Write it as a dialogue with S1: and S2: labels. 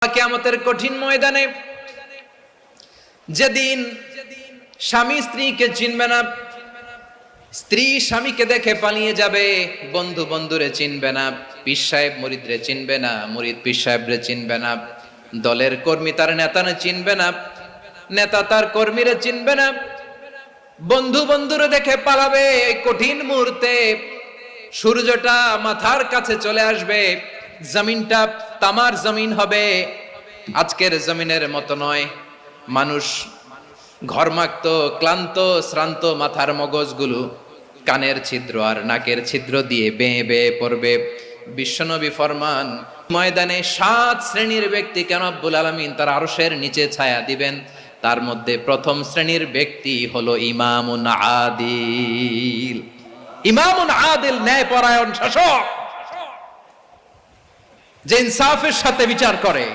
S1: কিয়ামতের কঠিন ময়দানে যেদিন স্বামী স্ত্রীকে চিনবে না, স্ত্রী স্বামীকে দেখে পালিয়ে যাবে, বন্ধু বন্ধুরে চিনবে না, পীর সাহেব মুরিদরে চিনবে না, মুরিদ পীর সাহেবরে চিনবে না, দলের কর্মী তার নেতারে চিনবে না, নেতা তার কর্মীরে চিনবে না, বন্ধু বন্ধুরে দেখে পালাবে। এই কঠিন মুহূর্তে সূর্যটা মাথার কাছে চলে আসবে, জমিনটা তামার জমিন হবে, আজকের জমিনের মতো নয়। মানুষ ঘর্মাক্ত, ক্লান্ত, শ্রান্ত মাথার মগজগুলো কানের ছিদ্র আর নাকের ছিদ্র দিয়ে বেয়ে বেয়ে পড়বে। বিশ্বনবী ফরমান, ময়দানে 7 শ্রেণীর ব্যক্তিকে রব্বুল আলামিন তার আরশের নিচে ছায়া দিবেন। তার মধ্যে প্রথম শ্রেণীর ব্যক্তি হলো ইমামুন আদিল। ইমামুন আদিল, ন্যায়পরায়ণ শাসক, যে ইনসাফের সাথে বিচার করে।